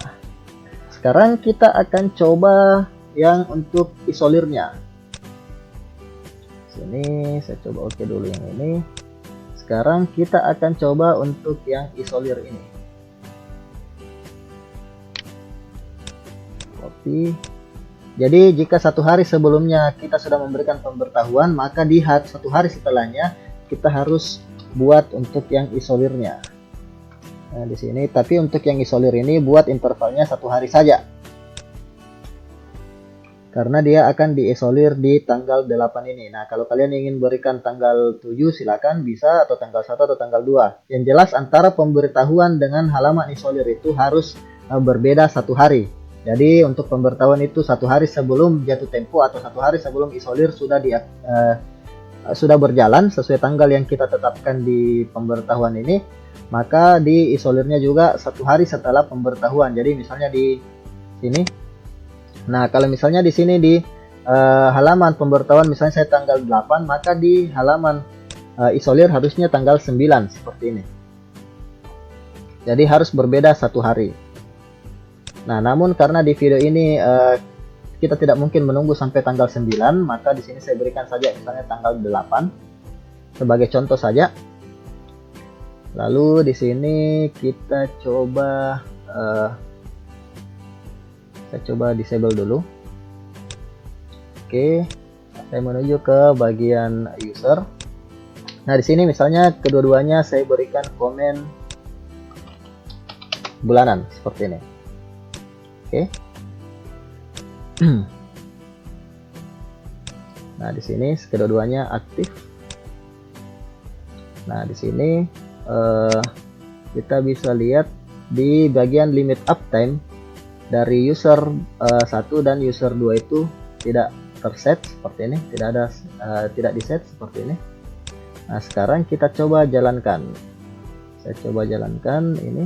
[SPEAKER 2] sekarang kita akan coba yang untuk isolirnya. Sini saya coba oke dulu yang ini. Sekarang kita akan coba untuk yang isolir ini. Copy. Jadi jika 1 hari sebelumnya kita sudah memberikan pemberitahuan, maka di 1 hari setelahnya kita harus buat untuk yang isolirnya. Nah, di sini, tapi untuk yang isolir ini buat intervalnya 1 hari saja. Karena dia akan diisolir di tanggal 8 ini. Nah, kalau kalian ingin berikan tanggal 7 silakan bisa, atau tanggal 1 atau tanggal 2. Yang jelas antara pemberitahuan dengan halaman isolir itu harus berbeda 1 hari. Jadi untuk pemberitahuan itu 1 hari sebelum jatuh tempo atau 1 hari sebelum isolir sudah berjalan sesuai tanggal yang kita tetapkan di pemberitahuan ini, maka di isolirnya juga 1 hari setelah pemberitahuan. Jadi misalnya di sini, nah kalau misalnya di sini di halaman pemberitahuan misalnya saya tanggal 8, maka di halaman isolir harusnya tanggal 9 seperti ini. Jadi harus berbeda 1 hari. Nah, namun karena di video ini kita tidak mungkin menunggu sampai tanggal 9, maka di sini saya berikan saja misalnya tanggal 8 sebagai contoh saja. Lalu di sini kita coba saya coba disable dulu. Oke, saya menuju ke bagian user. Nah, di sini misalnya kedua-duanya saya berikan komen bulanan seperti ini. Oke. Nah, di sini kedua-duanya aktif. Nah, di sini kita bisa lihat di bagian limit uptime dari user 1 dan user 2 itu tidak terset seperti ini, tidak diset seperti ini. Nah, sekarang kita coba jalankan. Saya coba jalankan ini.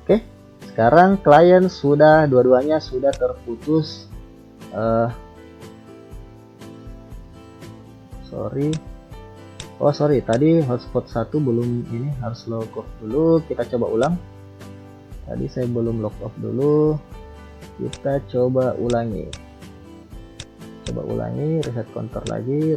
[SPEAKER 2] Oke, sekarang klien sudah dua-duanya sudah terputus. Sorry, tadi hotspot 1 belum, ini harus log off dulu. Kita coba ulang. Tadi saya belum log off dulu. Kita coba ulangi. Reset counter lagi.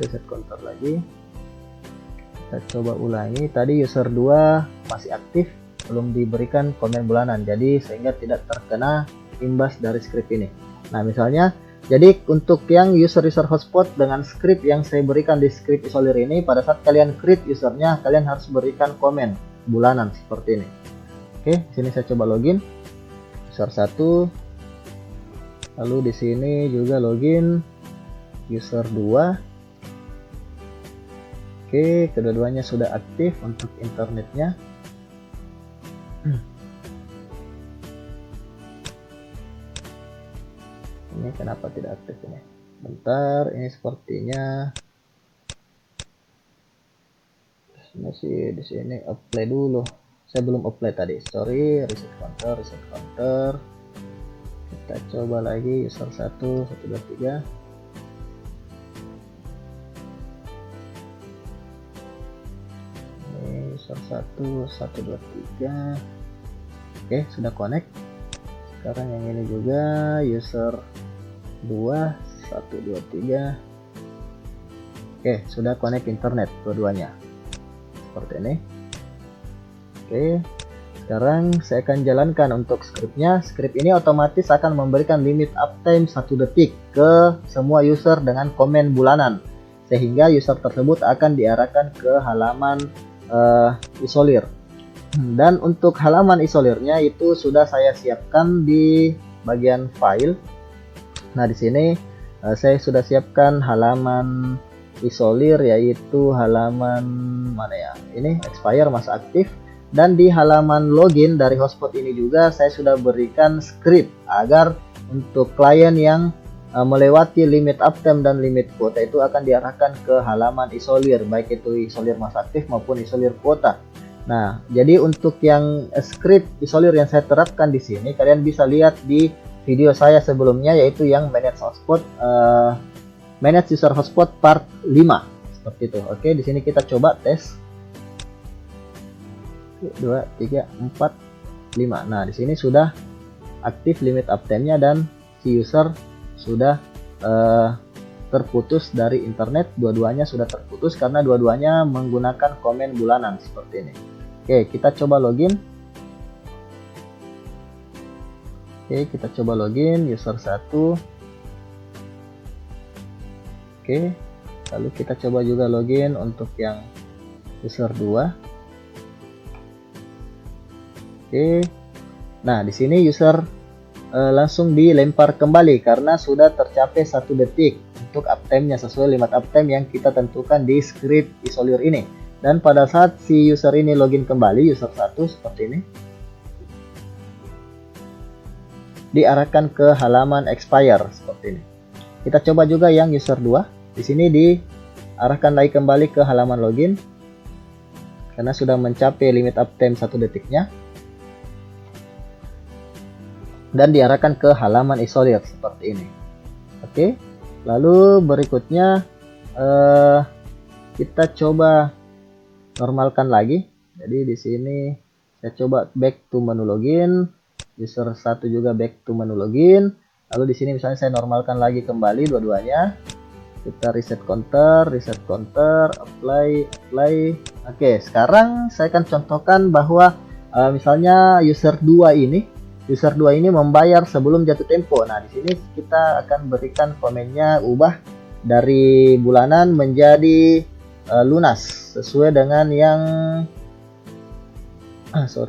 [SPEAKER 2] Kita coba ulangi. Tadi user 2 masih aktif, belum diberikan komen bulanan, jadi sehingga tidak terkena imbas dari script ini. Nah, misalnya, jadi untuk yang user hotspot dengan script yang saya berikan di script isolir ini, pada saat kalian create usernya, kalian harus berikan komen bulanan seperti ini. Oke, sini saya coba login user 1, lalu di sini juga login user 2. Oke, kedua-duanya sudah aktif untuk internetnya. Ini kenapa tidak aktif ini? Bentar, ini sepertinya masih di sini. Apply dulu. Saya belum apply tadi. Sorry, reset counter. Kita coba lagi user 1, 1, 2, 3. Ini user 1, 1, 2, 3. Oke, sudah connect. Sekarang yang ini juga user 2, 1, 2, 3. Oke, sudah connect internet dua-duanya seperti ini. Oke, sekarang saya akan jalankan untuk scriptnya. Script ini otomatis akan memberikan limit uptime 1 detik ke semua user dengan komen bulanan, sehingga user tersebut akan diarahkan ke halaman isolir. Dan untuk halaman isolirnya itu sudah saya siapkan di bagian file. Nah, di sini saya sudah siapkan halaman isolir, yaitu halaman mana ya? Ini expire masa aktif. Dan di halaman login dari hotspot ini juga saya sudah berikan script agar untuk klien yang melewati limit uptime dan limit kuota itu akan diarahkan ke halaman isolir, baik itu isolir masa aktif maupun isolir kuota. Nah, jadi untuk yang script isolir yang saya terapkan di sini, kalian bisa lihat di video saya sebelumnya, yaitu yang manage hotspot, manage user hotspot part 5 seperti itu. Oke, di sini kita coba tes 2, 3, 4, 5. Nah, di sini sudah aktif limit uptime-nya dan si user sudah terputus dari internet. Dua-duanya sudah terputus karena dua-duanya menggunakan komen bulanan seperti ini. Oke, kita coba login. Oke, kita coba login user 1. Oke, lalu kita coba juga login untuk yang user 2. Oke, nah di sini user langsung dilempar kembali karena sudah tercapai 1 detik untuk uptime-nya sesuai limit uptime yang kita tentukan di script isolir ini. Dan pada saat si user ini login kembali, user 1 seperti ini, diarahkan ke halaman expire seperti ini. Kita coba juga yang user 2. Di sini diarahkan lagi kembali ke halaman login karena sudah mencapai limit uptime 1 detiknya. Dan diarahkan ke halaman isolir seperti ini. Oke, lalu berikutnya kita coba normalkan lagi. Jadi di sini saya coba back to menu login, user 1 juga back to menu login. Lalu di sini misalnya saya normalkan lagi kembali dua-duanya. Kita reset counter, apply. Oke, sekarang saya akan contohkan bahwa misalnya user 2 ini membayar sebelum jatuh tempo. Nah, di sini kita akan berikan komennya ubah dari bulanan menjadi lunas sesuai dengan yang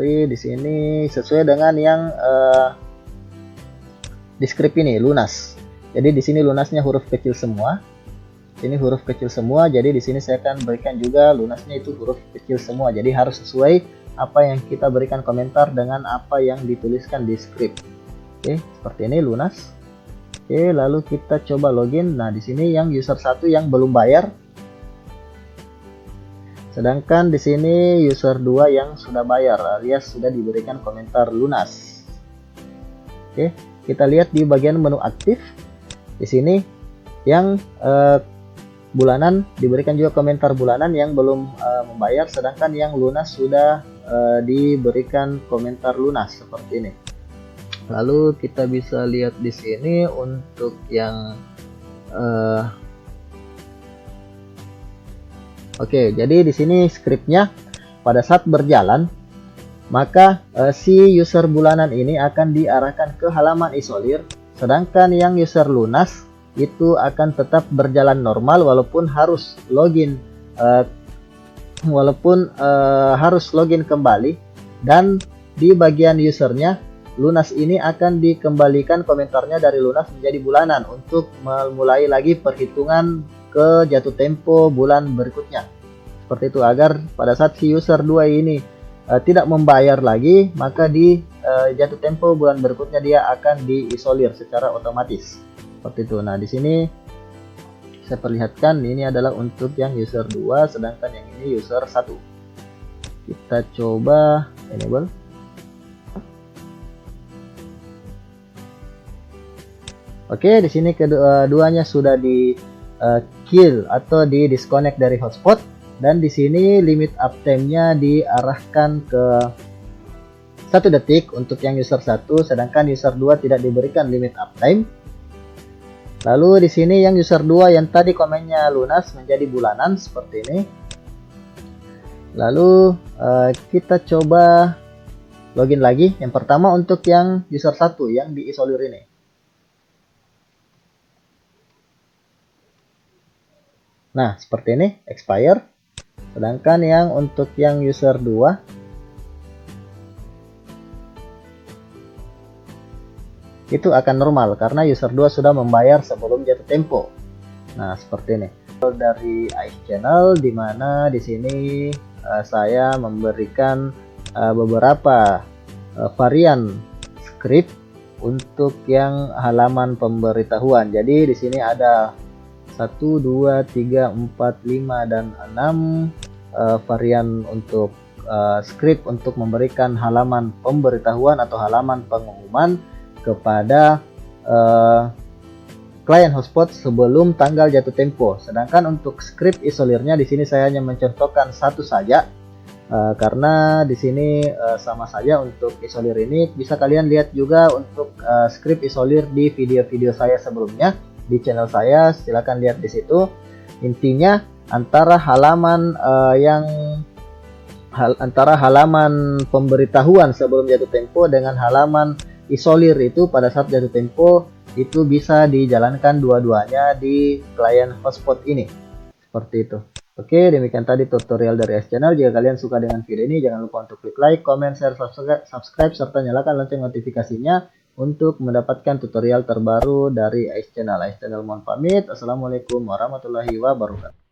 [SPEAKER 2] di sini sesuai dengan yang di script ini lunas. Jadi di sini lunasnya huruf kecil semua. Ini huruf kecil semua. Jadi di sini saya akan berikan juga lunasnya itu huruf kecil semua. Jadi harus sesuai apa yang kita berikan komentar dengan apa yang dituliskan di script. Oke, seperti ini lunas. Oke, lalu kita coba login. Nah, di sini yang user 1 yang belum bayar. Sedangkan di sini user 2 yang sudah bayar alias sudah diberikan komentar lunas. Oke, kita lihat di bagian menu aktif. Di sini yang bulanan diberikan juga komentar bulanan yang belum membayar, sedangkan yang lunas sudah diberikan komentar lunas seperti ini. Lalu kita bisa lihat di sini untuk yang oke, jadi di sini scriptnya pada saat berjalan maka si user bulanan ini akan diarahkan ke halaman isolir, sedangkan yang user lunas itu akan tetap berjalan normal walaupun harus login kembali. Dan di bagian usernya lunas ini akan dikembalikan komentarnya dari lunas menjadi bulanan untuk memulai lagi perhitungan ke jatuh tempo bulan berikutnya seperti itu, agar pada saat si user 2 ini tidak membayar lagi, maka di jatuh tempo bulan berikutnya dia akan diisolir secara otomatis seperti itu. Nah, di sini saya perlihatkan ini adalah untuk yang user 2, sedangkan yang ini user 1. Kita coba enable. Oke, di sini keduanya sudah di kill atau di disconnect dari hotspot, dan di sini limit uptime-nya diarahkan ke 1 detik untuk yang user 1, sedangkan user 2 tidak diberikan limit uptime. Lalu di sini yang user 2 yang tadi komennya lunas menjadi bulanan seperti ini. Lalu kita coba login lagi. Yang pertama untuk yang user 1 yang diisolir ini. Nah, seperti ini expire. Sedangkan yang untuk yang user 2 itu akan normal karena user 2 sudah membayar sebelum jatuh tempo. Nah, seperti ini. Dari Ice Channel di mana di sini saya memberikan beberapa varian script untuk yang halaman pemberitahuan. Jadi di sini ada 1, 2, 3, 4, 5 dan 6 varian untuk script untuk memberikan halaman pemberitahuan atau halaman pengumuman kepada klien hotspot sebelum tanggal jatuh tempo. Sedangkan untuk script isolirnya di sini saya hanya mencontohkan satu saja karena di sini sama saja untuk isolir ini. Bisa kalian lihat juga untuk script isolir di video-video saya sebelumnya di channel saya, silahkan lihat di situ. Intinya antara halaman antara halaman pemberitahuan sebelum jatuh tempo dengan halaman isolir itu pada saat jatuh tempo itu bisa dijalankan dua-duanya di klien hotspot ini. Seperti itu. Oke, demikian tadi tutorial dari Ice Channel. Jika kalian suka dengan video ini, jangan lupa untuk klik like, comment, share, subscribe, serta nyalakan lonceng notifikasinya untuk mendapatkan tutorial terbaru dari Ice Channel. Ice Channel mohon pamit. Assalamualaikum warahmatullahi wabarakatuh.